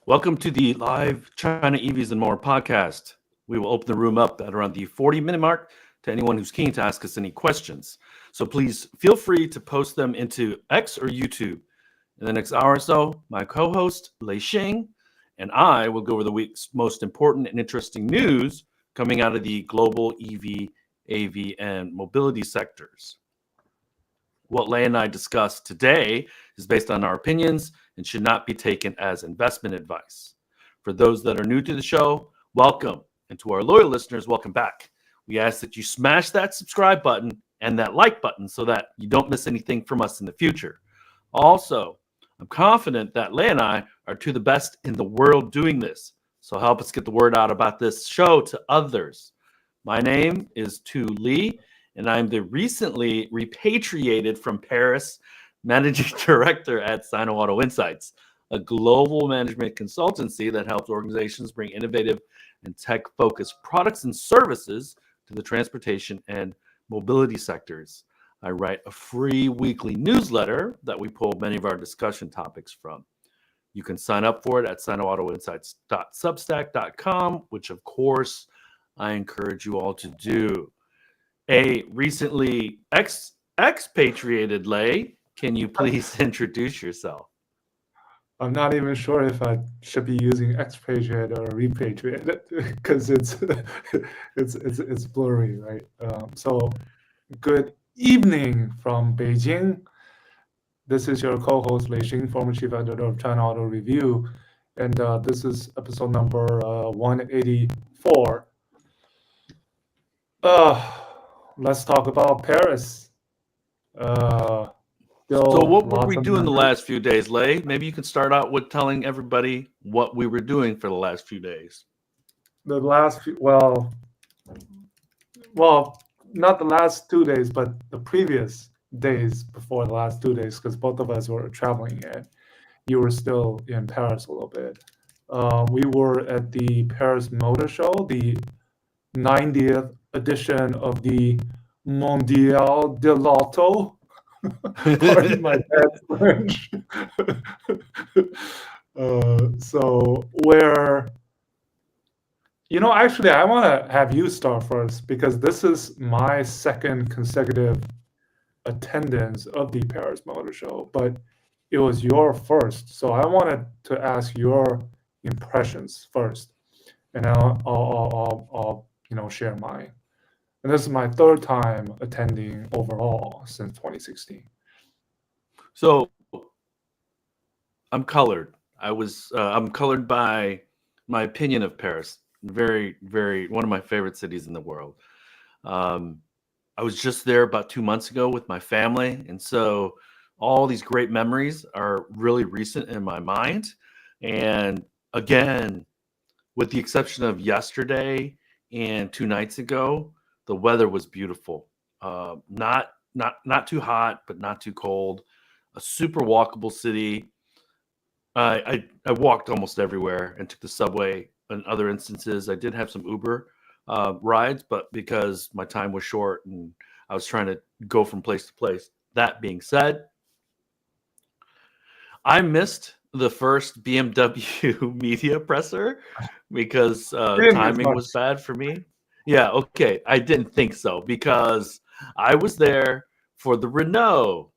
Welcome to the live China EVs and More podcast. We will open the room up at around the 40-minute mark to anyone who's keen to ask us any questions. So please feel free to post them into X or YouTube. In the next hour or so, my co-host Lei Xing and I will go over the week's most important and interesting news coming out of the global EV, AV, and mobility sectors. What Lei and I discuss today is based on our opinions and should not be taken as investment advice. For those that are new to the show, welcome. And to our loyal listeners, welcome back. We ask that you smash that subscribe button and that like button so that you don't miss anything from us in the future. Also, I'm confident that Lei and I are two of the best in the world doing this. So help us get the word out about this show to others. My name is Tu Lee, and I'm the recently repatriated from Paris managing director at Sino Auto Insights, a global management consultancy that helps organizations bring innovative and tech-focused products and services to the transportation and mobility sectors. I write a free weekly newsletter that we pull many of our discussion topics from. You can sign up for it at sinoautoinsights.substack.com, which of course I encourage you all to do. A recently expatriated Lei, can you please introduce yourself? I'm not even sure if I should be using expatriate or repatriated because it's blurry, right? So, good evening from Beijing. This is your co-host Lei Xing, former chief editor of China Auto Review, and this is episode number 184. Let's talk about Paris. So what were we doing the last few days, Lei? Maybe you can start out with telling everybody what we were doing for the last few days. The last few, well, not the last 2 days, but the previous days before the last 2 days, because both of us were traveling and you were still in Paris a little bit. We were at the Paris Motor Show, the 90th edition of the Mondial de l'Auto. Pardon my bad French. So where, actually, I want to have you start first because this is my second consecutive attendance of the Paris Motor Show, but it was your first. So I wanted to ask your impressions first, and I'll share mine. And this is my third time attending overall since 2016. So I'm colored. I'm colored by my opinion of Paris. Very, very one of my favorite cities in the world. I was just there about 2 months ago with my family, and so all these great memories are really recent in my mind. And again, with the exception of yesterday and 2 nights ago, the weather was beautiful. Not too hot, but not too cold. A super walkable city. I walked almost everywhere and took the subway. In other instances, I did have some Uber rides, but because my time was short and I was trying to go from place to place. That being said, I missed the first BMW media presser because timing was bad for me. Yeah, okay. I didn't think so because I was there for the Renault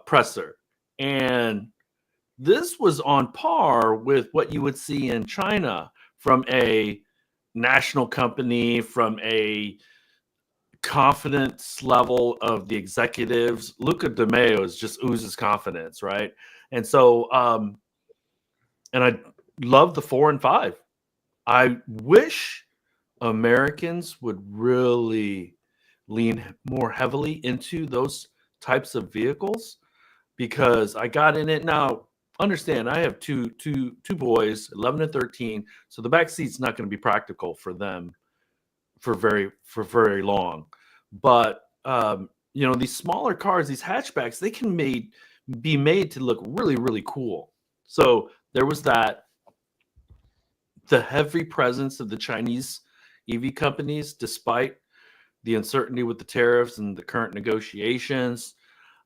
presser. And this was on par with what you would see in China from a national company, from a confidence level of the executives. Luca De Meo just oozes confidence, right? And so, and I love the 4 and 5. I wish Americans would really lean more heavily into those types of vehicles because I got in it. Now, understand, I have two boys, 11 and 13, so the back seat's not going to be practical for them for very long. But these smaller cars, these hatchbacks, they can be made to look really, really cool. So there was that. The heavy presence of the Chinese EV companies, despite the uncertainty with the tariffs and the current negotiations,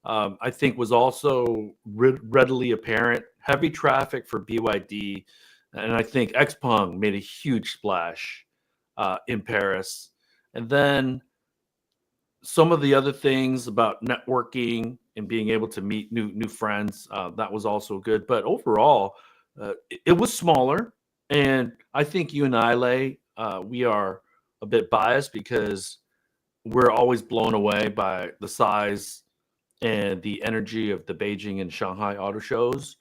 I think was also readily apparent. Heavy traffic for BYD, and I think Xpeng made a huge splash in Paris. And then some of the other things about networking and being able to meet new friends, that was also good. But overall, it was smaller, and I think you and I, Lei, we are a bit biased because we're always blown away by the size and the energy of the Beijing and Shanghai auto shows.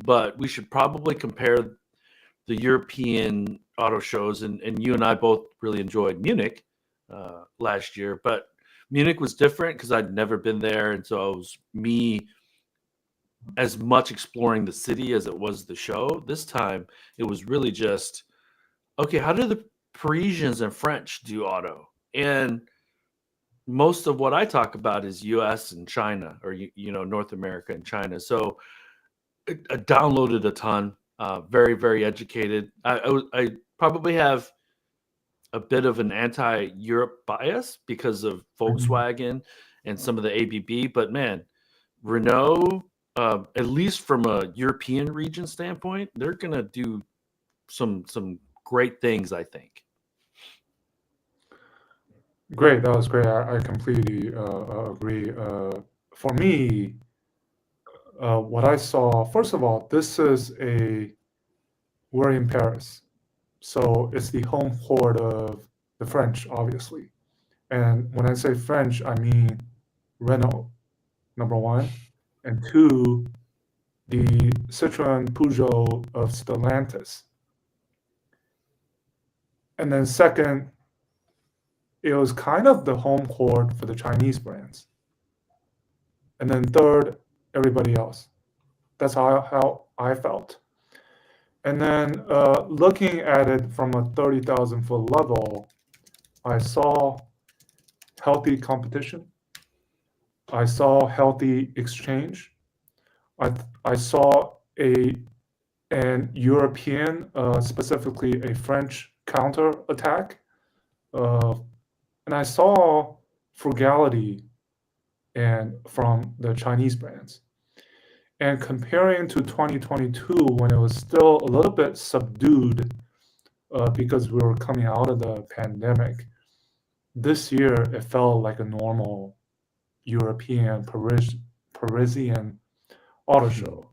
But we should probably compare the European auto shows, and you and I both really enjoyed Munich last year. But Munich was different because I'd never been there, and so it was me as much exploring the city as it was the show. This time, it was really just okay. How do the Parisians and French do auto? And most of what I talk about is U.S. and China, or North America and China. So I downloaded a ton. Very very educated. I probably have a bit of an anti-Europe bias because of Mhm. Volkswagen and some of the ABB, but man, Renault, at least from a European region standpoint, they're gonna do some great things, I think. Great, that was great. I completely agree. For me, what I saw, first of all, we're in Paris. So it's the home port of the French, obviously. And when I say French, I mean Renault, number one. And two, the Citroën Peugeot of Stellantis. And then second, it was kind of the home court for the Chinese brands. And then third, everybody else. That's how I felt. And then looking at it from a 30,000-foot level, I saw healthy competition. I saw healthy exchange. I saw an European, specifically a French counter attack, and I saw frugality and from the Chinese brands. And comparing to 2022, when it was still a little bit subdued because we were coming out of the pandemic, this year it felt like a normal European Parisian auto show.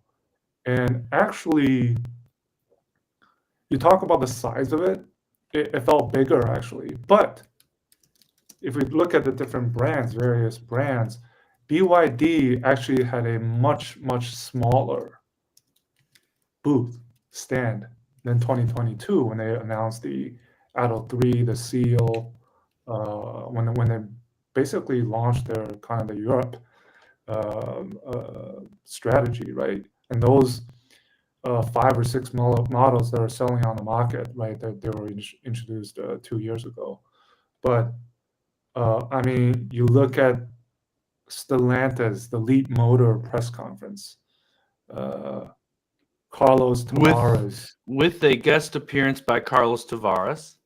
And actually, you talk about the size of it, it felt bigger actually. But if we look at the different brands, various brands, BYD actually had a much, much smaller booth stand than 2022 when they announced the Atto 3, the Seal, when they basically launched their kind of the Europe strategy, right? And those 5 or 6 models that are selling on the market, right, that they were introduced 2 years ago. But I mean, you look at Stellantis, the Leapmotor press conference, Carlos Tavares. With a guest appearance by Carlos Tavares.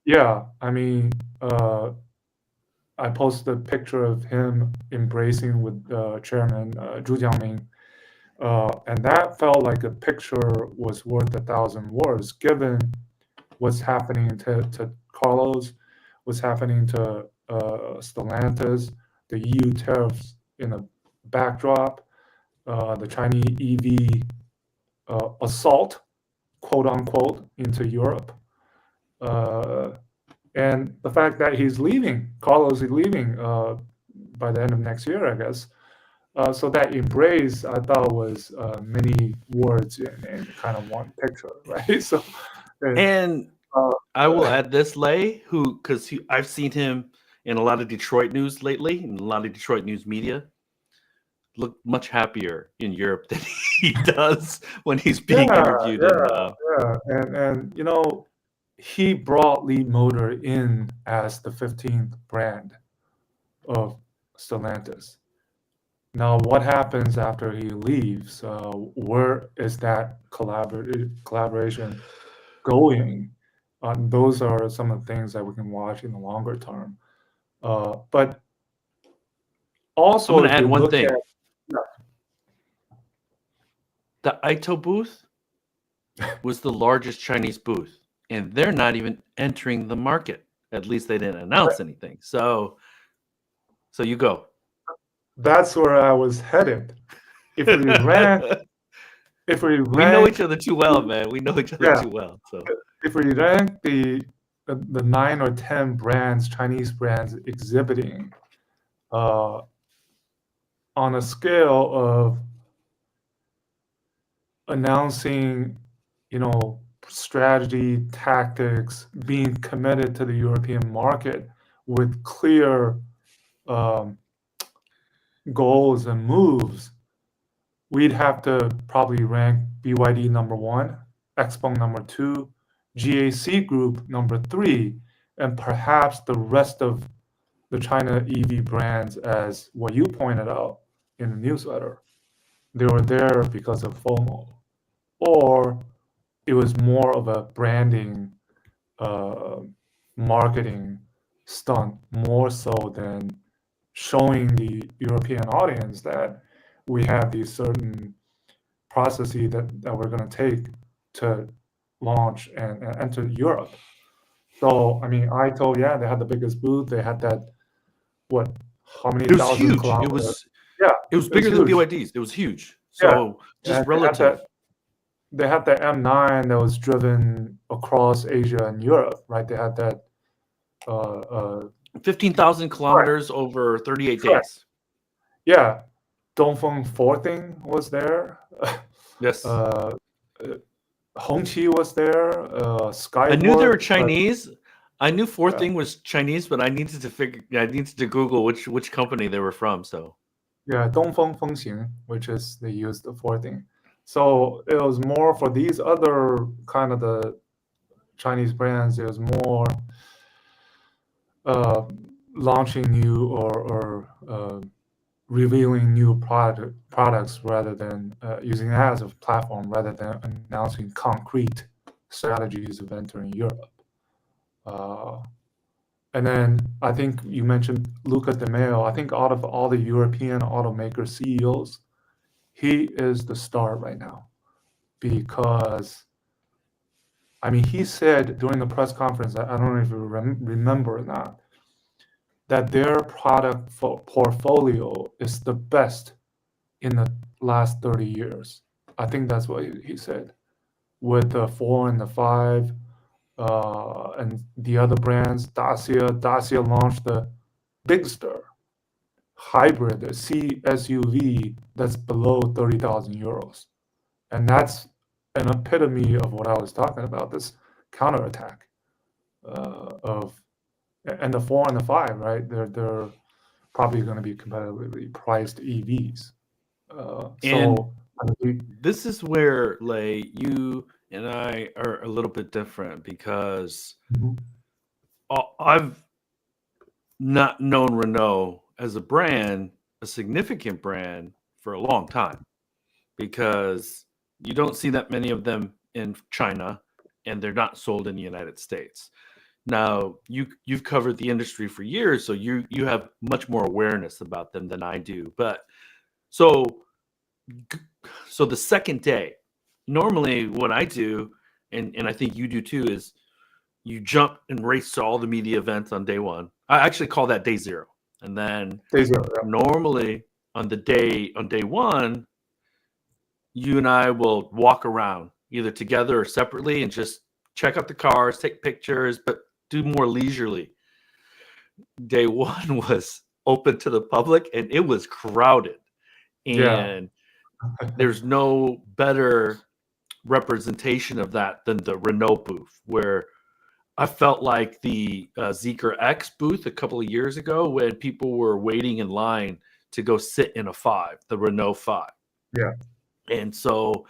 Yeah, I mean, I posted a picture of him embracing with Chairman Zhu Jiangming, and that felt like a picture was worth 1,000 words, given what's happening to Carlos, what's happening to Stellantis, the EU tariffs in the backdrop, the Chinese EV assault, quote unquote, into Europe. And the fact that he's leaving, Carlos is leaving by the end of next year, I guess. So that embrace, I thought, was many words in kind of one picture, right? So, and I will add this, Lei, because I've seen him in a lot of Detroit news lately, in a lot of Detroit news media, look much happier in Europe than he does when he's being interviewed. And you know, he brought Leapmotor in as the 15th brand of Stellantis. Now, what happens after he leaves? Where is that collaboration going? Those are some of the things that we can watch in the longer term. But also, I'm going to add one thing. The Ito booth was the largest Chinese booth, and they're not even entering the market. At least they didn't announce anything. So you go. That's where I was headed. If we rank, if we We know rank, each other too well, man. We know each other yeah, too well. So if we rank the 9 or 10 brands, Chinese brands exhibiting, uh, on a scale of announcing, strategy, tactics, being committed to the European market with clear um, goals and moves, we'd have to probably rank BYD number one, Xpeng number two, GAC Group number three, and perhaps the rest of the China EV brands as what you pointed out in the newsletter. They were there because of FOMO, or it was more of a branding, uh, marketing stunt, more so than showing the European audience that we have these certain processes that we're going to take to launch and enter Europe. So, I mean, yeah, they had the biggest booth. They had that, what, how many it was thousand huge. kilometers? Yeah, It was it was bigger than huge. BYD's. It was huge. Yeah, So just and relative. they had the M9 that was driven across Asia and Europe, right? They had that. 15,000 Right, kilometers over 38 right. days. Yeah, Dongfeng Forthing was there. Yes. uh, Hongqi was there. I knew they were Skyworth. Chinese. I knew Fourth Yeah, Thing was Chinese, but I needed to Google which company they were from. So yeah, Dongfeng Fengxing, which is they used the Forthing. So it was more for these other kind of the Chinese brands. It was more uh, launching new or revealing new products rather than using it as a platform rather than announcing concrete strategies of entering Europe. Uh, and then I think you mentioned Luca De Meo. I think out of all the European automaker CEOs, he is the star right now because I mean he said during the press conference, I don't know if you remember or not, that their product portfolio is the best in the last 30 years. I think that's what he said. With the 4 and the 5, and the other brands, Dacia launched the Bigster hybrid, the C SUV that's below 30,000 euros. And that's an epitome of what I was talking about, this counterattack of, and the 4 and the 5, right? They're probably going to be competitively priced EVs. and So I mean, this is where you and I are a little bit different because Mhm. I've not known Renault as a brand, a significant brand, for a long time because you don't see that many of them in China and they're not sold in the United States. Now, you've covered the industry for years, so you have much more awareness about them than I do. But so so the second day, normally what I do, and I think you do too, is you jump and race to all the media events on day one. I actually call that day zero. And then Days ago, yeah. normally on day one, you and I will walk around either together or separately and just check out the cars, take pictures, but do more leisurely. Day one was open to the public and it was crowded. Yeah. And there's no better representation of that than the Renault booth, where I felt like the Zeekr X booth a couple of years ago when people were waiting in line to go sit in a 5, the Renault 5. Yeah. And so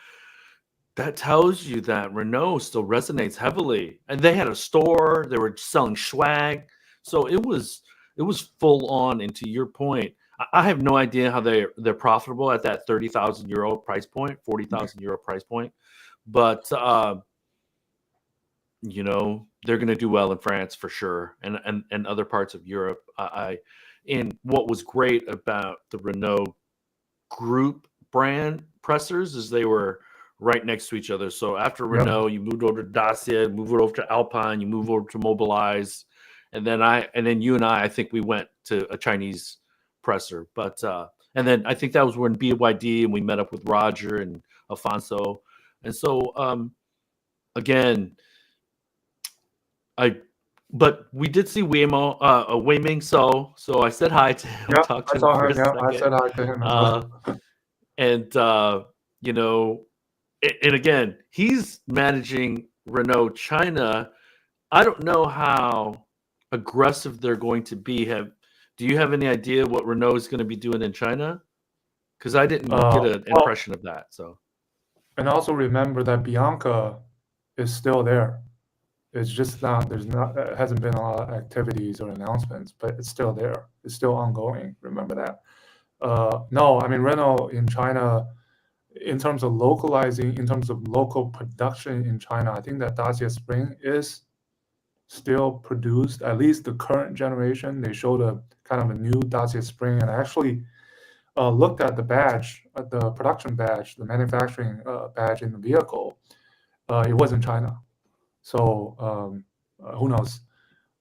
that tells you that Renault still resonates heavily. And they had a store, they were selling swag. So it was full on. And to your point, I have no idea how they're profitable at that 30,000 euro price point, 40,000 euro price point. But they're going to do well in France for sure, and other parts of Europe. And what was great about the Renault Group brand pressers is they were right next to each other. So after Yep. Renault, you moved over to Dacia, moved over to Alpine, you moved over to Mobilize, and then you and I think we went to a Chinese presser. But and then I think that was when BYD and we met up with Roger and Afonso. And so again, but we did see Wei Ming So I said hi to him, Yeah, talked I to saw him for him. a Yeah, I second. said hi to him as well. And you know, and again, he's managing Renault China. I don't know how aggressive they're going to be. Do you have any idea what Renault is going to be doing in China? Because I didn't get an Well, impression of that. So and also remember that Bianca is still there. It's just not hasn't been a lot of activities or announcements, but it's still there. It's still ongoing. Remember that. No, I mean Renault in China, in terms of localizing, in terms of local production in China, I think that Dacia Spring is still produced, at least the current generation. They showed a kind of a new Dacia Spring, and I actually looked at the badge, the production badge, the manufacturing badge in the vehicle. It was in China. So who knows?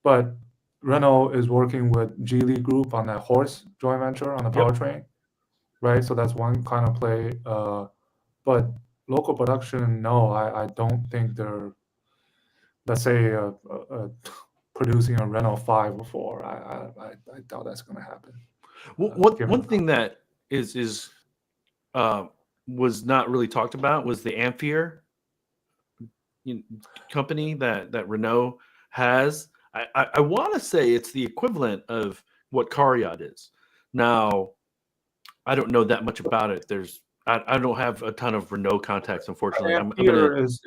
But Renault is working with Geely Group on that Horse joint venture on the Yep. powertrain, right? So that's one kind of play. But local production, no, I don't think they're, let's say, producing a Renault 5 before. I doubt that's going to happen. One thing that is was not really talked about was the Ampere company that Renault has. I want to say it's the equivalent of what CARIAD is. Now, I don't know that much about it. I don't have a ton of Renault contacts, unfortunately. Ampere is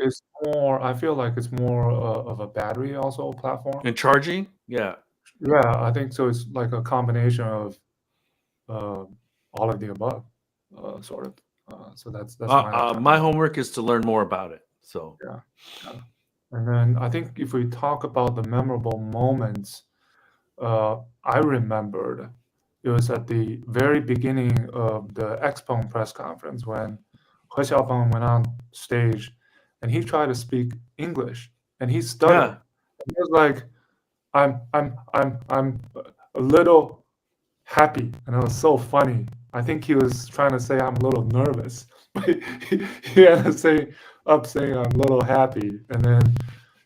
more, I feel like it's more of a battery also platform. And charging? Yeah. Yeah, I think so. It's like a combination of all of the above, sort of. So that's my homework is to learn more about it. So yeah. And then I think if we talk about the memorable moments, I remembered it was at the very beginning of the XPeng press conference when He Xiaopeng went on stage and he tried to speak English and he stuttered. He was like, I'm a little happy, and it was so funny. I think he was trying to say I'm a little nervous, but he ended up saying I'm a little happy, and then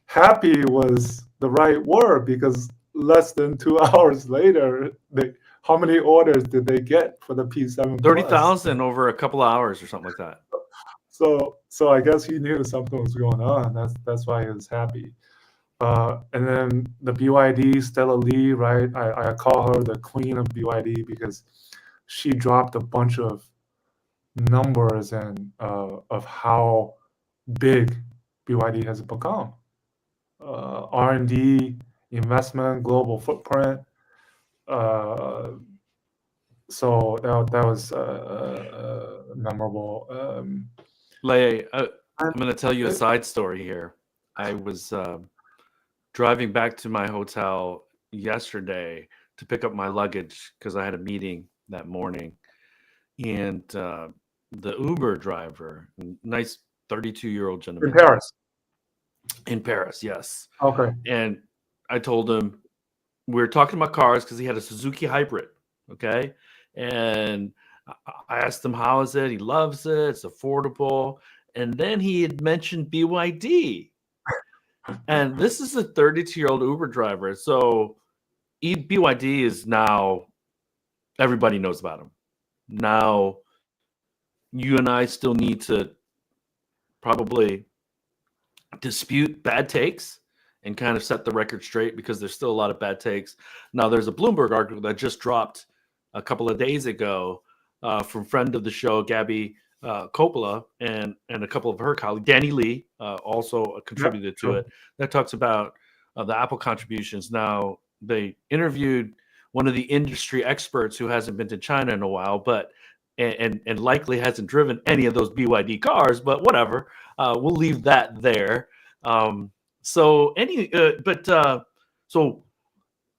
happy was the right word because less than 2 hours later, how many orders did they get for the P7 30,000 over a couple of hours or something like that. So I guess he knew something was going on. That's why he was happy. And then the BYD, Stella Lee, right? I call her the queen of BYD because she dropped a bunch of numbers and of how big BYD has become. R&D, investment, global footprint. So that was memorable. Lei, I'm going to tell you a side story here. I was driving back to my hotel yesterday to pick up my luggage because I had a meeting that morning. And the Uber driver, nice 32-year-old gentleman. In Paris? In Paris, yes. Okay. And I told him, we were talking about cars because he had a Suzuki Hybrid, okay? And I asked him, how is it? He loves it. It's affordable. And then he had mentioned BYD. And this is a 32-year-old Uber driver. So BYD is now, everybody knows about him. Now, you and I still need to probably dispute bad takes and kind of set the record straight because there's still a lot of bad takes. Now, there's a Bloomberg article that just dropped a couple of days ago from friend of the show, Gabby Coppola, and a couple of her colleagues. Danny Lee also contributed to it. That talks about the Apple contributions. Now, they interviewed one of the industry experts who hasn't been to China in a while, but and likely hasn't driven any of those BYD cars, but whatever. We'll leave that there. So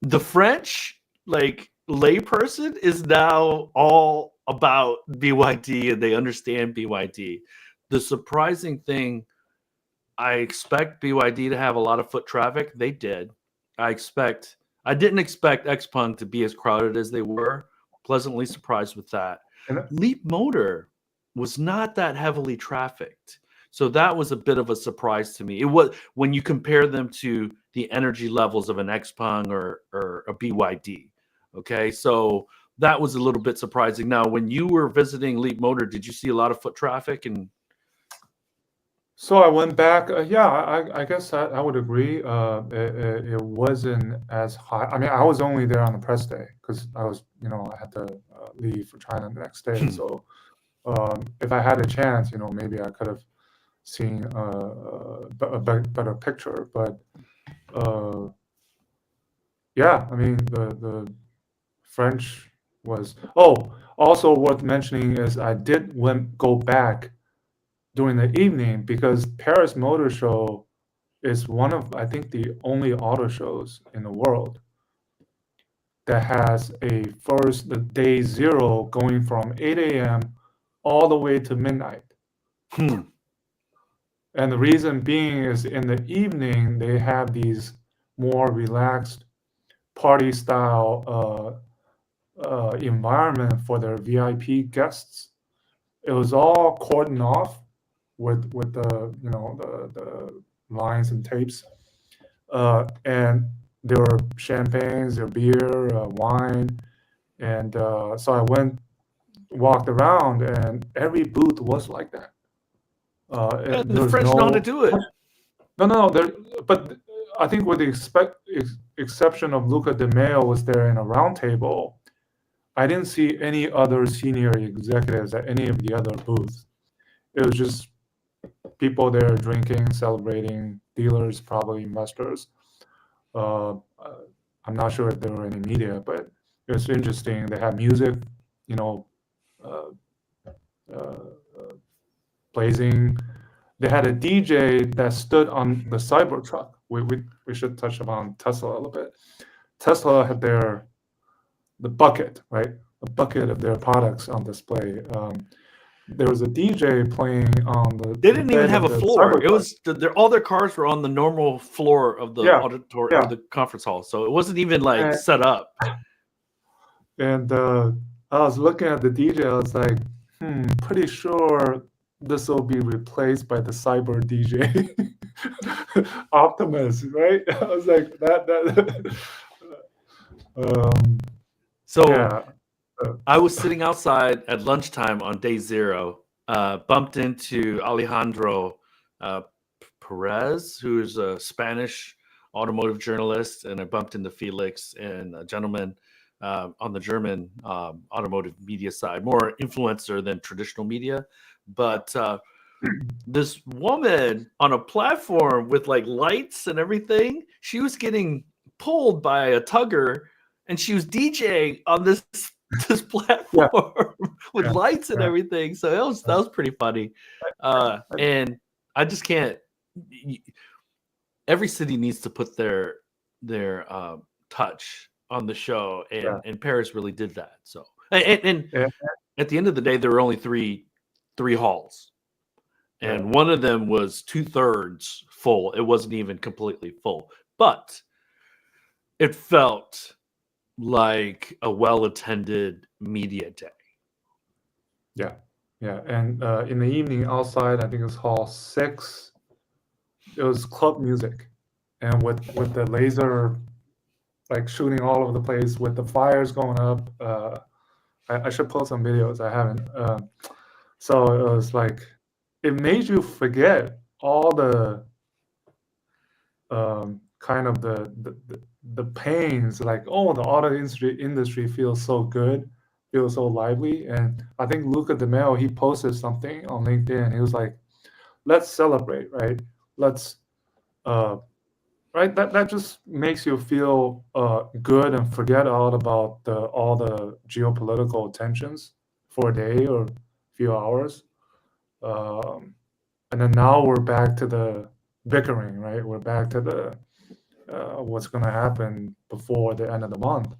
the French layperson is now all about BYD and they understand BYD. The surprising thing, I expect BYD to have a lot of foot traffic. They did. I didn't expect XPeng to be as crowded as they were. Pleasantly surprised with that. And Leap Motor was not that heavily trafficked. So that was a bit of a surprise to me. It was when you compare them to the energy levels of an XPeng or a BYD. Okay, so that was a little bit surprising. Now, when you were visiting Leap Motor, did you see a lot of foot traffic? And so I went back. Yeah, I guess I would agree. It wasn't as high. I mean, I was only there on the press day because I was, I had to leave for China the next day. So if I had a chance, maybe I could have seen a better picture. But yeah, I mean, the French was. Oh, also worth mentioning is I did go back during the evening because Paris Motor Show is one of, I think, the only auto shows in the world that has the day zero going from 8 a.m. all the way to midnight. And the reason being is in the evening, they have these more relaxed party style environment for their VIP guests. It was all cordoned off with the the lines and tapes, and there were champagnes, there beer, wine, and so I walked around, and every booth was like that. the French know how to do it. No. But I think with the exception of Luca De Meo was there in a round table, I didn't see any other senior executives at any of the other booths. It was just people there drinking, celebrating, dealers, probably investors. I'm not sure if there were any media, but it was interesting. They had music, blazing. They had a DJ that stood on the Cybertruck. We should touch upon Tesla a little bit. Tesla had the bucket, right? A bucket of their products on display. There was a DJ playing on the. They didn't even have a floor. Cybertruck. It was all their cars were on the normal floor of the auditorium or the conference hall, so it wasn't even like set up. And I was looking at the DJ. I was like, pretty sure this will be replaced by the Cyber DJ Optimus, right? I was like that. So yeah. I was sitting outside at lunchtime on day zero, bumped into Alejandro Perez, who is a Spanish automotive journalist, and I bumped into Felix and a gentleman on the German automotive media side, more influencer than traditional media. But this woman on a platform with like lights and everything, she was getting pulled by a tugger, and she was DJing on this platform with lights and everything. So that was pretty funny. And I just can't. Every city needs to put their touch on the show, and Paris really did that. So and at the end of the day, there were only three halls, and one of them was 2/3 full. It wasn't even completely full, but it felt like a well-attended media day. Yeah. And in the evening outside, I think it was Hall 6. It was club music, and with the laser like shooting all over the place with the fires going up. I should post some videos. I haven't. So it was like it made you forget all the kind of the pains. Like, oh, the auto industry feels so good, feels so lively. And I think Luca De Meo, he posted something on LinkedIn. He was like, "Let's celebrate, right? Let's." Right, that just makes you feel good and forget all about all the geopolitical tensions for a day or a few hours, and then now we're back to the bickering. Right, we're back to the what's going to happen before the end of the month,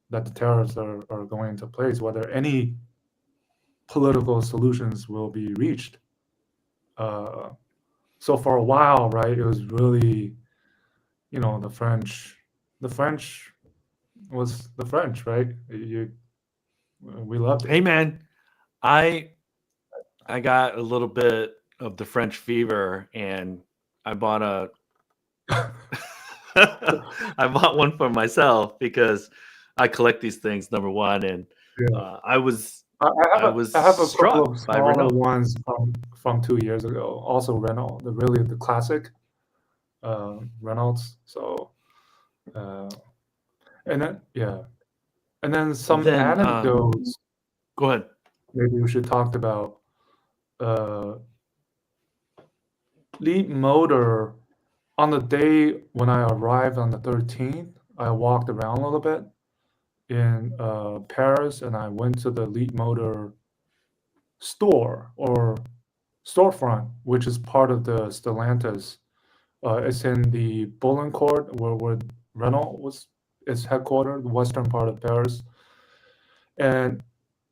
that the tariffs are going into place. Whether any political solutions will be reached. So for a while, right, it was really, the French. The French was the French, right? We loved it. Hey man, I I got a little bit of the French fever, and I bought a I bought one for myself because I collect these things. Number one, and Yeah. I was I I have was I have a couple struck of by smaller Renault. ones from 2 years ago. Also Renault, the classic Reynolds. So uh, and then and then some Then anecdotes go ahead. maybe we should talk about. Uh, Leap motor on the day when I arrived on the 13th. I walked around a little bit in Paris, and I went to the Leap motor store or storefront, which is part of the Stellantis. It's in the Boulogne-Court, where Renault was its headquartered, the western part of Paris. And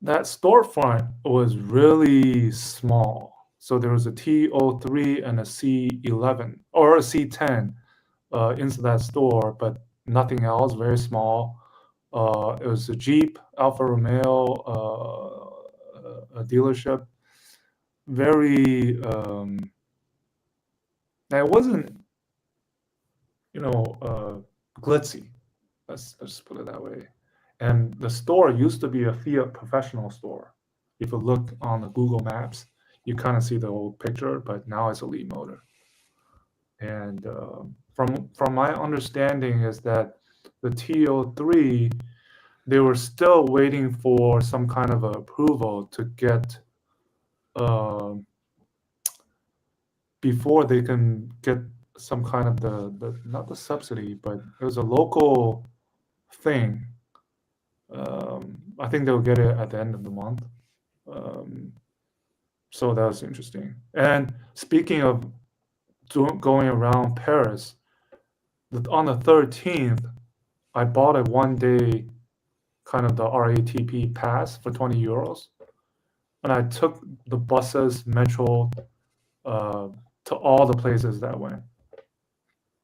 that storefront was really small. So there was a T03 and a C11 or a C10 into that store, but nothing else, very small. It was a Jeep, Alfa Romeo a dealership. Very, it wasn't, glitzy. Let's just put it that way. And the store used to be a Fiat professional store. If you look on the Google Maps, you kind of see the old picture, but now it's a Leap motor. And from my understanding is that the TO3, they were still waiting for some kind of approval to get before they can get some kind of the not the subsidy, but it was a local thing. I think they'll get it at the end of the month. So that was interesting. And speaking of going around Paris, on the 13th, I bought a 1 day kind of the RATP pass for 20 euros. And I took the buses, metro, to all the places that went.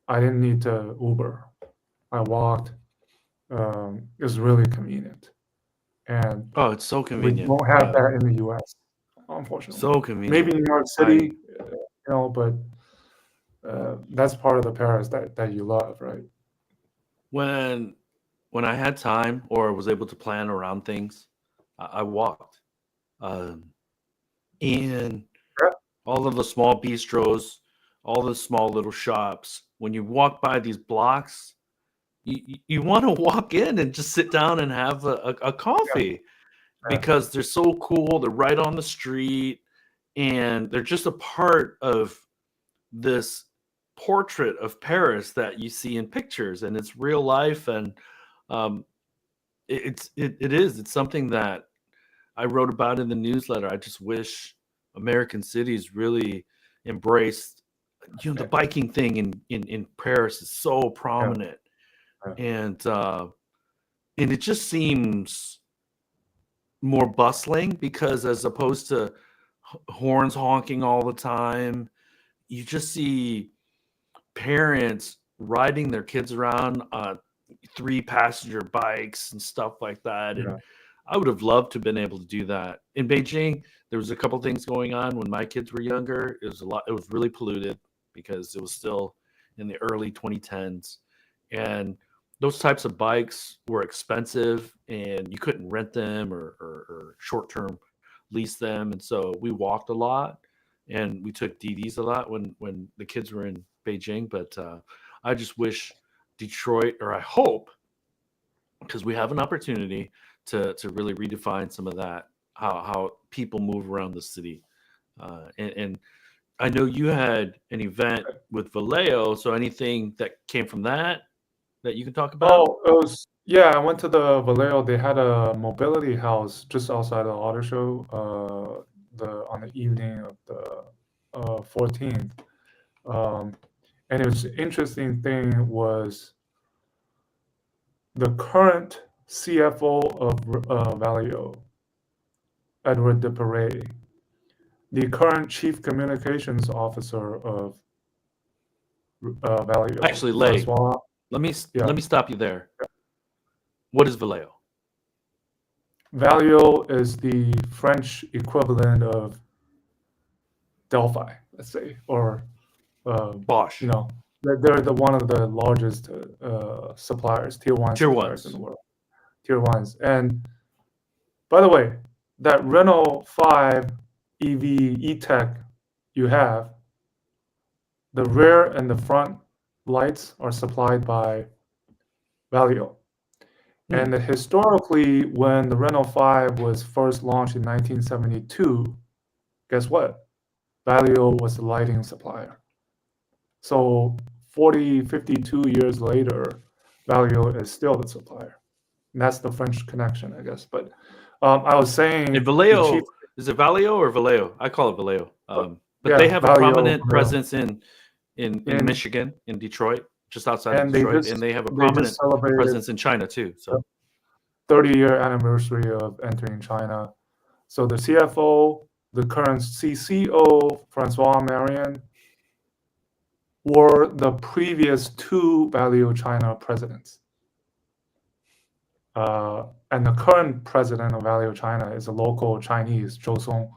I didn't need to Uber. I walked. It was really convenient. And Oh, it's so we convenient. don't have that in the US, unfortunately. So Maybe convenient. New York I City, but that's part of the Paris that you love, right? when when I had time or was able to plan around things, I walked. Um, and Yeah, all of the small bistros, all the small little shops. When you walk by these blocks, you want to walk in and just sit down and have a yeah, coffee yeah, because they're so cool. They're right on the street and they're just a part of this portrait of Paris that you see in pictures and it's real life and um, it's something that I wrote about in the newsletter. I just wish American cities really embraced, the yeah, biking thing in Paris is so yeah, prominent, yeah, and it just seems more bustling because as opposed to horns honking all the time, you just see parents riding their kids around on 3 passenger bikes and stuff like that. And yeah, I would have loved to have been able to do that. In Beijing, there was a couple things going on when my kids were younger. It was really polluted because it was still in the early 2010s. And those types of bikes were expensive and you couldn't rent them or short term lease them. And so we walked a lot and we took DDs a lot when the kids were in Beijing. But I just wish Detroit, or I hope, because we have an opportunity to really redefine some of that how people move around the city. And I know you had an event with Vallejo, so anything that came from that you can talk about? Oh, it was yeah. I went to the Vallejo. They had a mobility house just outside the auto show. The on the evening of the 14th. Um, and it was interesting thing was the current CFO of Vallejo Edward Deparay, the current chief communications officer of Valeo. Actually, Lei, Francois, yeah. let me stop you there. What is Valeo? Valeo is the French equivalent of Delphi, let's say, or Bosch. you know, they're one of the largest suppliers, tier one Tier suppliers in ones. the world, tier ones. And by the way, that Renault 5 EV E-Tech you have, the rear and the front lights are supplied by Valeo. And historically, when the Renault 5 was first launched in 1972, guess what? Valeo was the lighting supplier. So 40, 52 years later, Valeo is still the supplier. And that's the French connection, I guess. But I was saying, And Valeo, is it Valeo or Valeo? I call it Valeo. But yeah, they have a Valeo, prominent Valeo. presence in Michigan, in Detroit, just outside of And they Detroit, just- and they have a they prominent just celebrated presence in China too. So 30-year anniversary of entering China. So the CFO, the current CCO, Francois Marion, were the previous two Valeo China presidents. And the current president of Valeo China is a local Chinese, Zhou Song.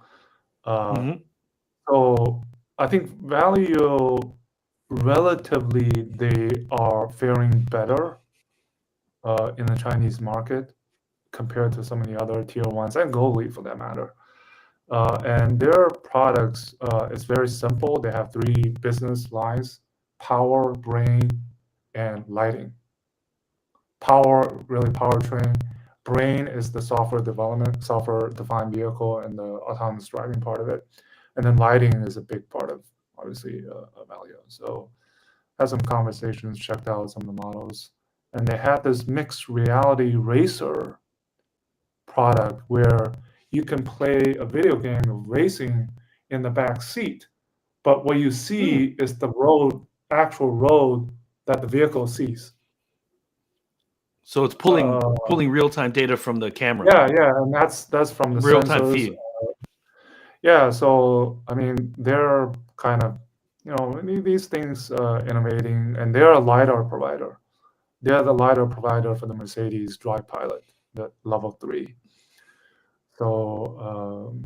So I think Valeo, relatively, they are faring better in the Chinese market compared to some of the other tier ones and globally for that matter. And their products is very simple. They have three business lines: power, brain, and lighting. Power, really powertrain. Brain is the software development, software-defined vehicle, and the autonomous driving part of it. And then lighting is a big part of, obviously, Valeo. So had some conversations, checked out some of the models. And they had this mixed reality racer product where you can play a video game of racing in the back seat, but what you see is the actual road that the vehicle sees. So it's pulling real time data from the camera. Yeah, and that's from the real time sensors. feed. Yeah, so I mean, they're kind of these things innovating, and they're a lidar provider. They're the lidar provider for the Mercedes Drive Pilot, the level 3. So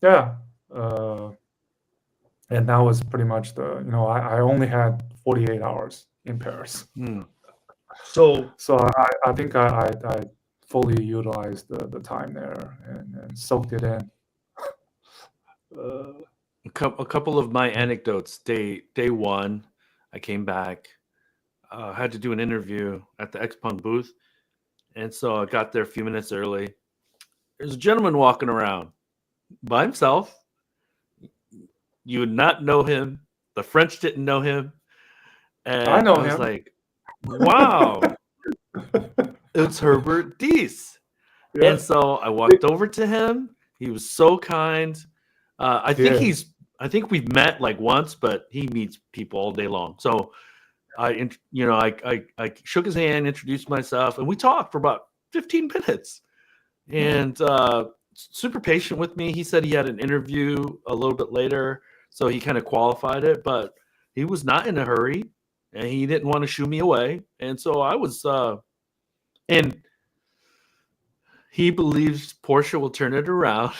yeah, and that was pretty much I only had 48 hours in Paris. So I think I fully utilized the time there and soaked it in. a couple of my anecdotes. Day one, I came back, had to do an interview at the XPeng booth, and so I got there a few minutes early. There's a gentleman walking around by himself. You would not know him. The French didn't know him. And I know was him. like, wow, it's Herbert Diess. Yeah. And so I walked over to him. He was so kind. I think we've met like once, but he meets people all day long. So I shook his hand, introduced myself, and we talked for about 15 minutes. And super patient with me. He said he had an interview a little bit later, so he kind of qualified it, but he was not in a hurry, and he didn't want to shoo me away. And so I was, and he believes Porsche will turn it around,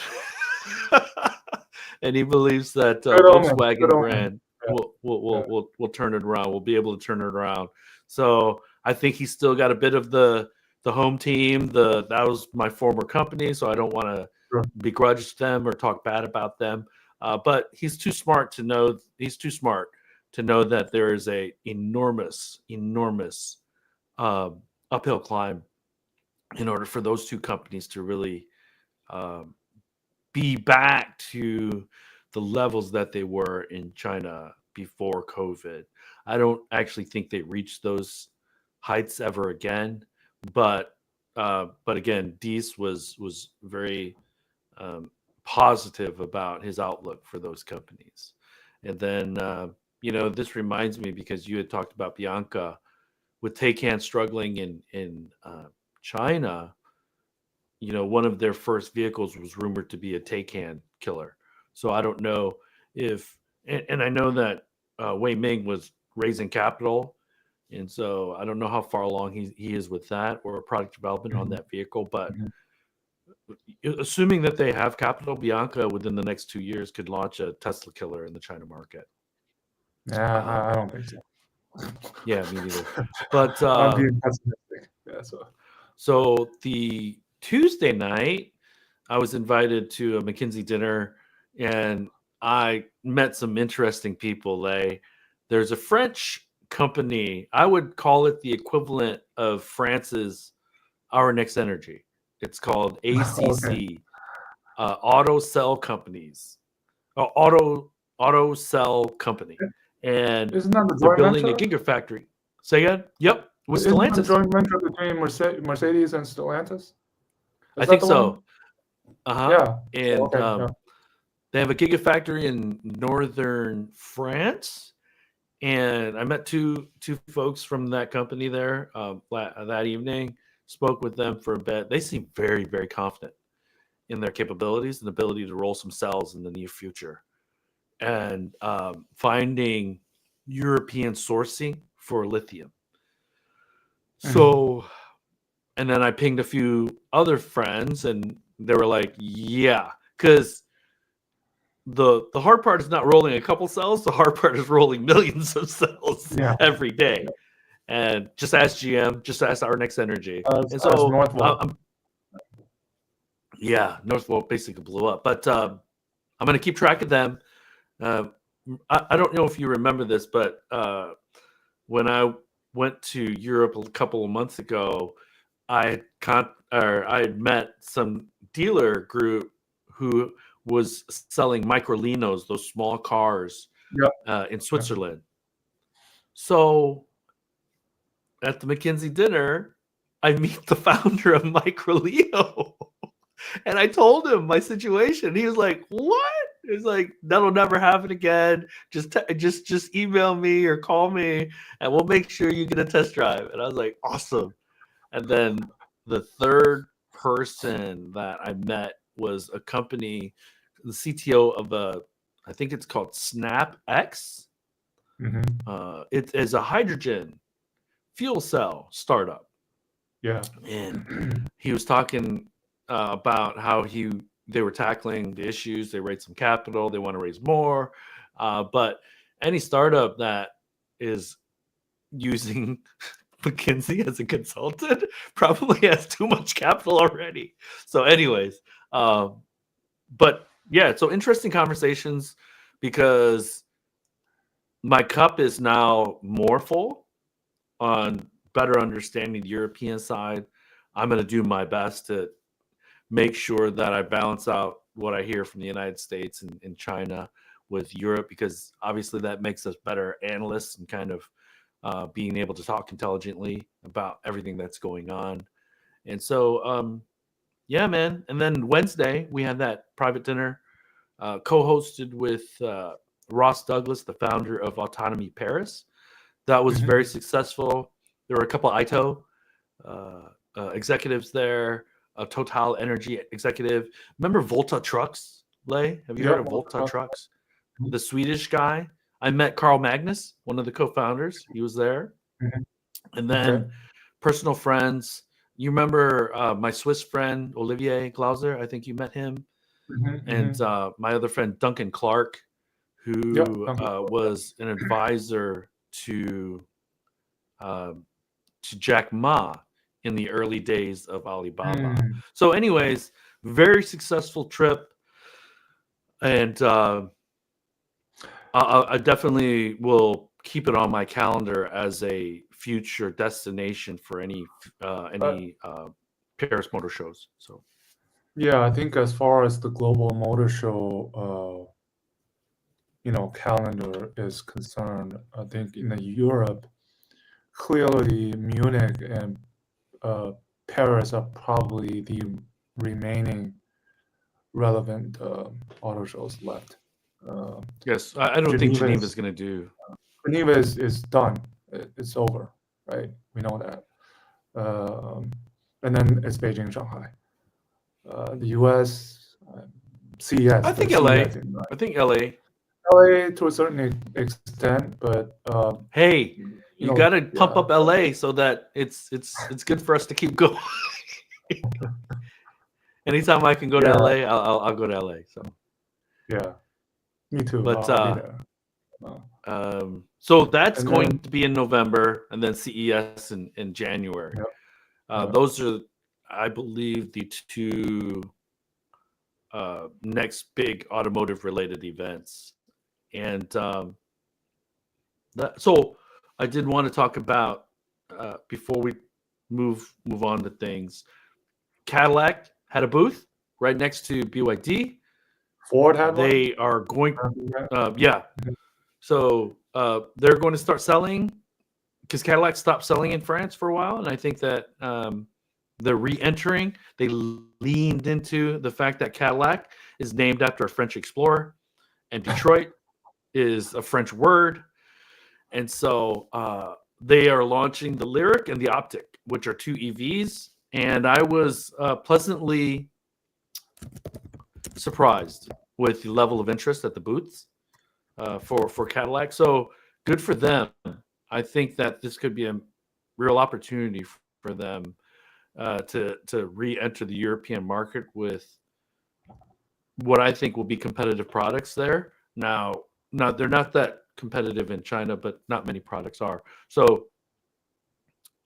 and he believes that Volkswagen brand will turn it around. We'll be able to turn it around. So I think he's still got a bit of the home team. That was my former company, so I don't want to begrudge them or talk bad about them. But he's too smart to know. He's too smart to know that there is a enormous uphill climb in order for those two companies to really be back to the levels that they were in China before COVID. I don't actually think they reached those heights ever again. But again, Diess was very positive about his outlook for those companies. And then this reminds me, because you had talked about Bianca with Taycan struggling in China. one of their first vehicles was rumored to be a Taycan killer. So I don't know if, and I know that Wei Ming was raising capital, and so I don't know how far along he is with that or product development on Mhm, that vehicle. But mhm. assuming that they have capital, Bianca within the next 2 years could launch a Tesla killer in the China market. Nah, Um, I don't think so. yeah, me neither. But I'm being pessimistic. Yeah, so the Tuesday night, I was invited to a McKinsey dinner, and I met some interesting people. There's a French company. I would call it the equivalent of France's Our Next Energy. It's called okay. ACC, Auto Cell Companies, Auto Cell Company, and Isn't that the they're joint building a venture? gigafactory. Say again? Yep, with Isn't that the Stellantis. joint venture between Mercedes and Stellantis? I Is that think the one? so. Uh-huh. Yeah. And Okay. Yeah. they have a gigafactory in northern France, and I met two folks from that company there that evening. Spoke with them for a bit. They seem very, very confident in their capabilities and ability to roll some cells in the near future, and finding European sourcing for lithium. Mhm. So, and then I pinged a few other friends, and they were like, "Yeah," because the hard part is not rolling a couple cells. The hard part is rolling millions of cells Yeah. every day. And just ask GM, just ask Our Next Energy. And As so, Northvolt. yeah, Northvolt basically blew up. But I'm going to keep track of them. Uh, I don't know if you remember this, but when I went to Europe a couple of months ago, I had met some dealer group who was selling microlinos, those small cars, Yep. in Switzerland. So at the McKinsey dinner, I meet the founder of Microlino. And I told him my situation. He was like, "What?" It's like, "That'll never happen again. Just email me or call me, and we'll make sure you get a test drive." And I was like, "Awesome." And then the third person that I met was a company, the CTO of I think it's called SnapX. Mhm. It is a hydrogen fuel cell startup, Yeah. and he was talking about how they were tackling the issues. They raised some capital. They want to raise more, but any startup that is using McKinsey as a consultant probably has too much capital already. So, anyways, but yeah, so interesting conversations because my cup is now more full on better understanding the European side. I'm going to do my best to make sure that I balance out what I hear from the United States and China with Europe, because obviously that makes us better analysts and kind of being able to talk intelligently about everything that's going on. And so, yeah, man. And then Wednesday, we had that private dinner co hosted with Ross Douglas, the founder of Autonomy Paris. That was Mhm. very successful. There were a couple ITO executives there, a Total Energy executive. Remember Volta Trucks, Lay? Have you heard Yep. of Volta Trucks? The Swedish guy. I met Carl Magnus, one of the co-founders. He was there. Mhm. And Okay. then personal friends. You remember my Swiss friend Olivier Glauser? I think you met him. Mhm. And Mhm. my other friend Duncan Clark, Yep. who Duncan. was an advisor um, to Jack Ma in the early days of Alibaba. Mm. So, anyways, very successful trip, and I definitely will keep it on my calendar as a future destination for any Uh, Paris Motor shows. So, yeah, I think as far as the global motor show, calendar is concerned, I think in Europe, clearly Munich and Paris are probably the remaining relevant auto shows left. Uh, yes, I don't think Geneva Geneva is is going to do. Geneva is done. It's over, right? We know that. And then it's Beijing, Shanghai. the US, CES. I think the LA. CES in, I think LA. LA to a certain extent, but Hey, you you know, got to pump yeah, up LA so that it's good for us to keep going. Anytime I can go to yeah, LA, I'll go to LA. So, yeah. Me too. but I'll be there. so that's And going then, to be in November, and then CES in January. yeah, yeah. Those are, I believe, the two next big automotive related events. And so I did want to talk about before we move on to things. Cadillac had a booth right next to BYD. Ford had one. They are going, Yeah. yeah. So they're going to start selling because Cadillac stopped selling in France for a while, and I think that they're re-entering. They leaned into the fact that Cadillac is named after a French explorer, and Detroit is a French word, and so they are launching the Lyriq and the Optiq, which are two EVs, and I was pleasantly surprised with the level of interest at the booths for Cadillac. So good for them. I think that this could be a real opportunity for them to re-enter the European market with what I think will be competitive products there. Now, they're not that competitive in China, but not many products are. So,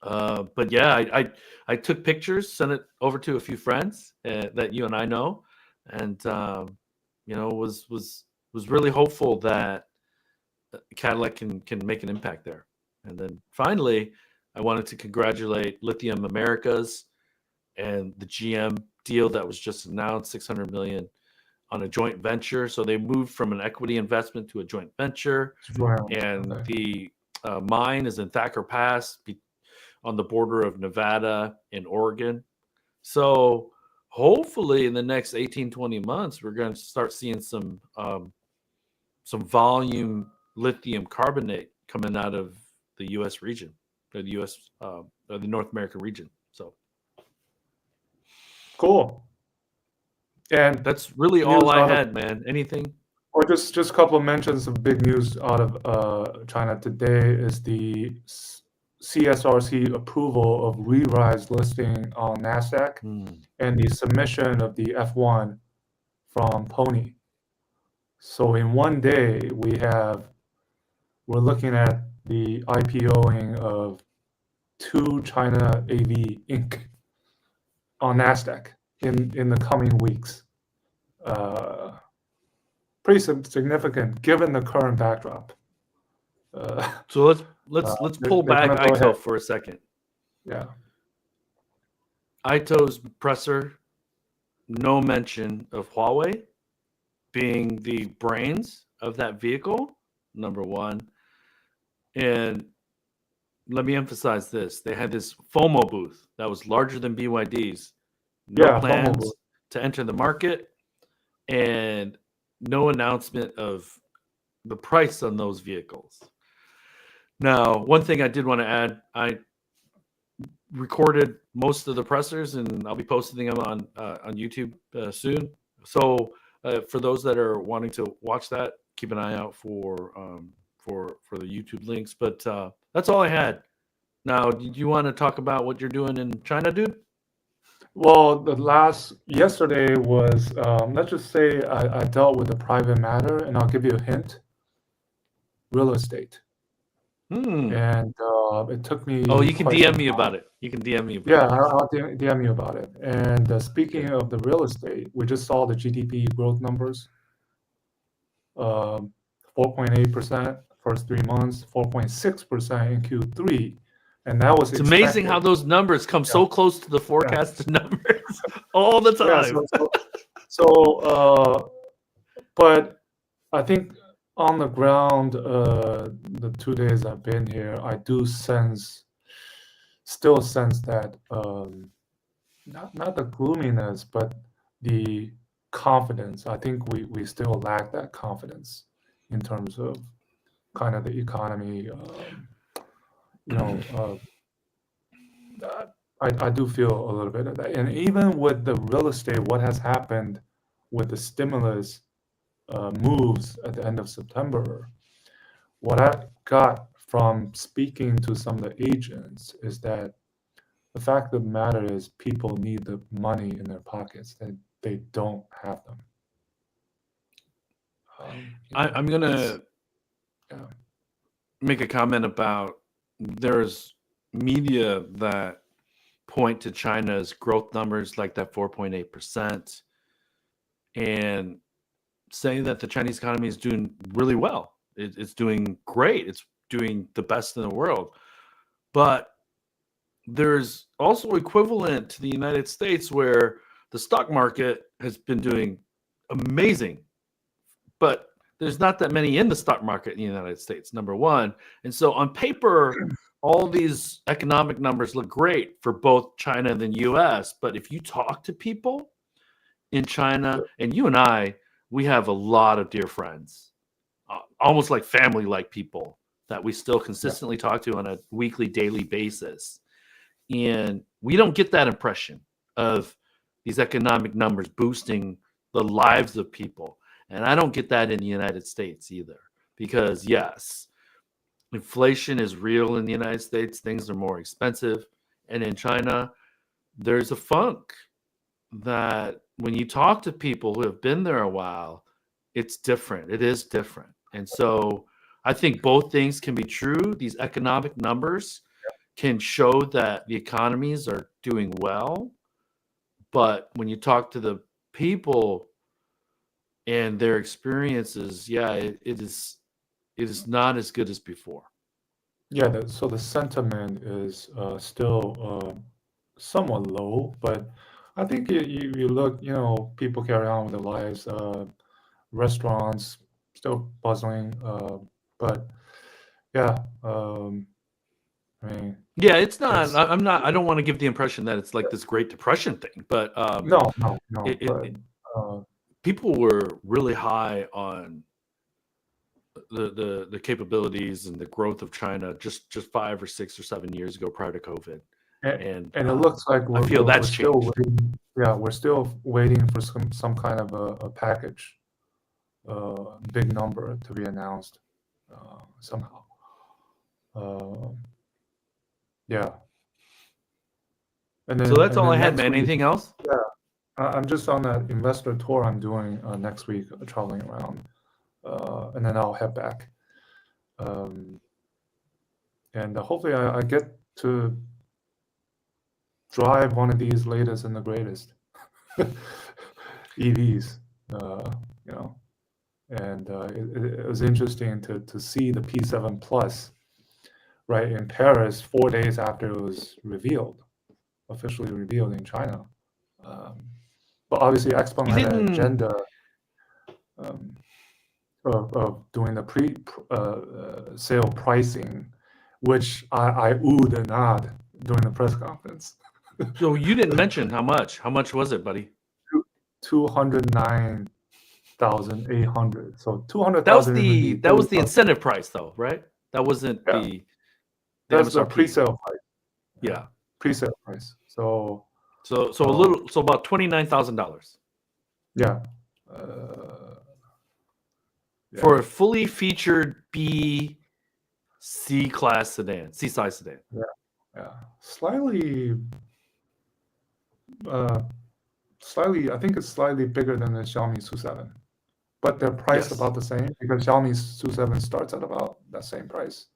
but yeah, I took pictures, sent it over to a few friends that you and I know, and was really hopeful that Cadillac can make an impact there. And then finally, I wanted to congratulate Lithium Americas and the GM deal that was just announced, $600 million on a joint venture. So they moved from an equity investment to a joint venture, and the mine is in Thacker Pass on the border of Nevada and Oregon. So hopefully in the next 18, 20 months, we're going to start seeing some volume lithium carbonate coming out of the U.S. region, or the U.S. Or the North American region. So Cool. And that's really all I had, man. Anything? Or just a couple of mentions of big news out of China today is the CSRC approval of WeRise listing on Nasdaq and the submission of the F1 from Pony. So in one day we're looking at the IPOing of 2 China AV Inc. on Nasdaq in the coming weeks. Pretty significant given the current backdrop. So let's pull back Aito for a second. Yeah. Aito's presser, no mention of Huawei being the brains of that vehicle, number one. And let me emphasize this. They had this FOMO booth that was larger than BYD's. No plans to enter the market, and no announcement of the price on those vehicles. Now, one thing I did want to add, I recorded most of the pressers, and I'll be posting them on YouTube soon. So for those that are wanting to watch that, keep an eye out for the YouTube links. But that's all I had. Now, did you want to talk about what you're doing in China, dude? Well, yesterday was, let's just say I dealt with a private matter, and I'll give you a hint. Real estate. And it took me. Oh, you can DM me about it. You can DM me about it. Yeah, I'll DM you about it. And speaking of the real estate, we just saw the GDP growth numbers. 4.8% first 3 months, 4.6% in Q3. And that was It's amazing how those numbers come so close to the forecasted numbers all the time. But I think on the ground, the 2 days I've been here, I do still sense that not the gloominess, but the confidence. I think we still lack that confidence in terms of kind of the economy. I do feel a little bit of that. And even with the real estate, what has happened with the stimulus moves at the end of September, what I got from speaking to some of the agents is that the fact of the matter is people need the money in their pockets and they don't have them. I'm gonna yeah. make a comment about there's media that point to China's growth numbers like that 4.8% and saying that the Chinese economy is doing really well. It's doing great. It's doing the best in the world. But there's also equivalent to the United States where the stock market has been doing amazing, but there's not that many in the stock market in the United States, number one. And so on paper, all these economic numbers look great for both China and the US. But if you talk to people in China, and you and I, we have a lot of dear friends, almost like family like people that we still consistently talk to on a weekly, daily basis. And we don't get that impression of these economic numbers boosting the lives of people. And I don't get that in the United States either, because yes, inflation is real in the United States. Things are more expensive. And in China, there's a funk that when you talk to people who have been there a while, it's different. It is different. And so I think both things can be true. These economic numbers can show that the economies are doing well. But when you talk to the people and their experiences, yeah, it is not as good as before. Yeah, so the sentiment is still somewhat low, but I think you look, people carry on with their lives, restaurants still buzzing, but yeah, I mean, Yeah, it's not. it's I'm not. I don't want to give the impression that it's like this Great Depression thing, but no, it, but it, uh, people were really high on the capabilities and the growth of China just 5 or 6 or 7 years ago prior to COVID, and and it looks like I feel we're that's still changed. waiting. Yeah, we're still waiting for some kind of a package, big number to be announced somehow. Yeah, and So then that's all I had, next man. week, Anything else? yeah, I'm just on that investor tour I'm doing next week, traveling around, and then I'll head back, um, and hopefully I get to drive one of these latest and the greatest EVs, you know, and it was interesting to see the P7 Plus right in Paris 4 days after it was officially revealed in China. But obviously, XPeng You had an didn't. agenda um, of doing the sale pricing, which I oohed and ahed during the press conference. So you didn't mention how much. How much was it, buddy? 209,800. So 200,000 That was the RMB. incentive price, though, right? That wasn't Yeah, the that's the MSRP. pre-sale price. Yeah. Pre-sale price. So about $29,000 yeah. for a fully featured B, C class sedan, C size sedan. Yeah. Slightly, I think it's slightly bigger than the Xiaomi SU7, but they're priced Yes. about the same because Xiaomi SU7 starts at about that same price.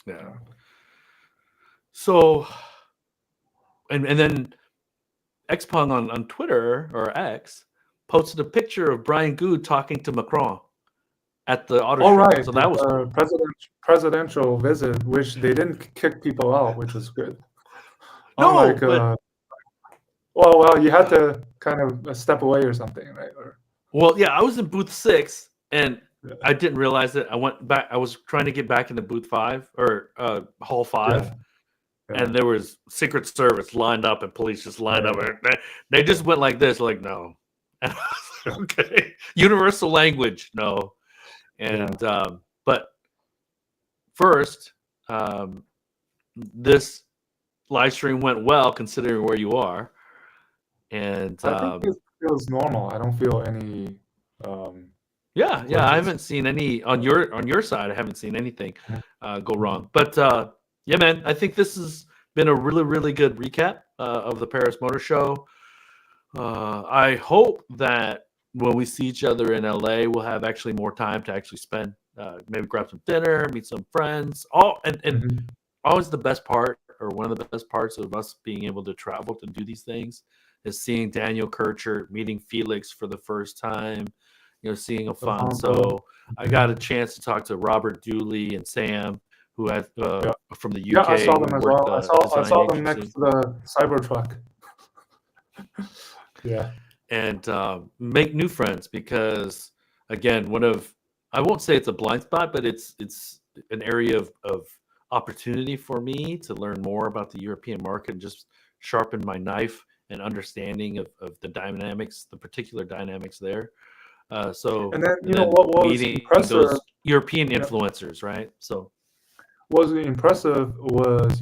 Yeah. So, and then XPeng on Twitter or X posted a picture of Brian Good talking to Macron at the auto show. Right. So that was cool. Presidential visit, which they didn't kick people out, which was good. No, Unlike, but well, you had to kind of step away or something, right? well, yeah, I was in booth 6 and Yeah. I didn't realize it. I went back. I was trying to get back into booth 5 or hall 5. Yeah. And there was Secret Service lined up and police just lined up. They just went like this, like, no. And I was like, okay. Universal language, no. And but first, this live stream went well considering where you are. And I think it feels normal. I don't feel any. yeah, Like I it's- haven't seen any on your side. I haven't seen anything go wrong. But yeah, man, I think this has been a really, really good recap of the Paris Motor Show. I hope that when we see each other in LA, we'll have actually more time to actually spend, maybe grab some dinner, meet some friends. And Mhm. always the best part, or one of the best parts of us being able to travel to do these things, is seeing Daniel Kircher, meeting Felix for the first time, seeing Alfonso. I got a chance to talk to Robert Dooley and Sam, who had from the UK. Yeah, I saw them who as worked well. I design saw them agency. next to the Cybertruck. Yeah. And make new friends, because again, I won't say it's a blind spot, but it's an area of opportunity for me to learn more about the European market and just sharpen my knife and understanding of the particular dynamics there. So And then what was meeting impressive. those European Yeah. influencers, right? So What was impressive was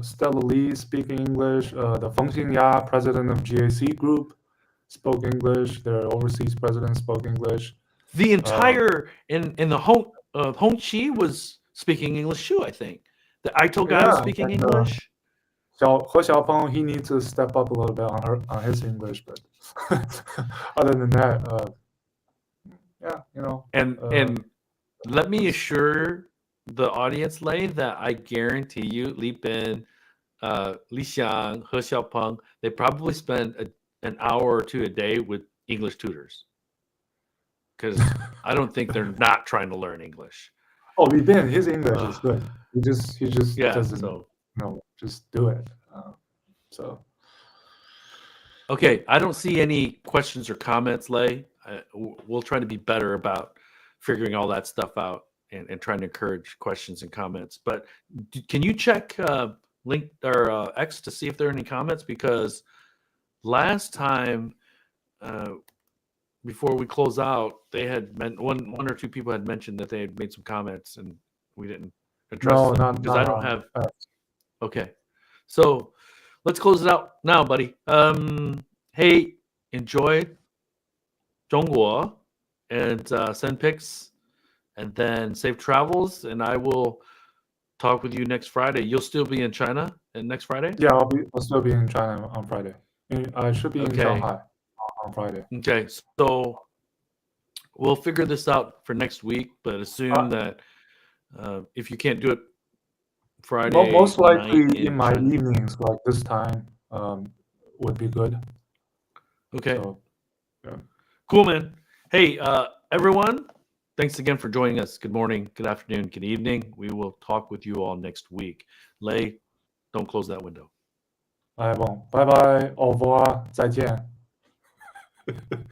Stella Lee speaking English. The Feng Xingya, president of GAC Group, spoke English. Their overseas president spoke English. the entire in the Hong Chi was speaking English too. I think the Aito guy was Yeah, speaking and, English. He Xiaopeng, he needs to step up a little bit on his English, but other than that, yeah, And let me assure the audience, Lei, that I guarantee you, Li Bin, Li Xiang, He Xiaopeng, they probably spend an hour or two a day with English tutors, because I don't think they're not trying to learn English. Oh, Li Bin, his English is good. He just Yeah. doesn't So just do it. So okay, I don't see any questions or comments, Lei. We'll try to be better about figuring all that stuff out and trying to encourage questions and comments. But can you check link or X to see if there are any comments? Because last time, before we close out, they had one or two people had mentioned that they had made some comments and we didn't address no, them, not because I don't have. uh, Okay, so let's close it out now, buddy. Hey, enjoy Zhongguo and send pics, and then safe travels. And I will talk with you next Friday. You'll still be in China and next Friday? yeah, I'll still be in China on Friday. I should be in Okay. Shanghai on Friday. Okay, so we'll figure this out for next week, but assume that if you can't do it Friday, Most likely night in my China. evenings, like this time, would be good. Okay. So, yeah. Cool, man. Hey, everyone, thanks again for joining us. Good morning, good afternoon, good evening. We will talk with you all next week. Lei, don't close that window. I won't. Bye bye. Au revoir. 再见.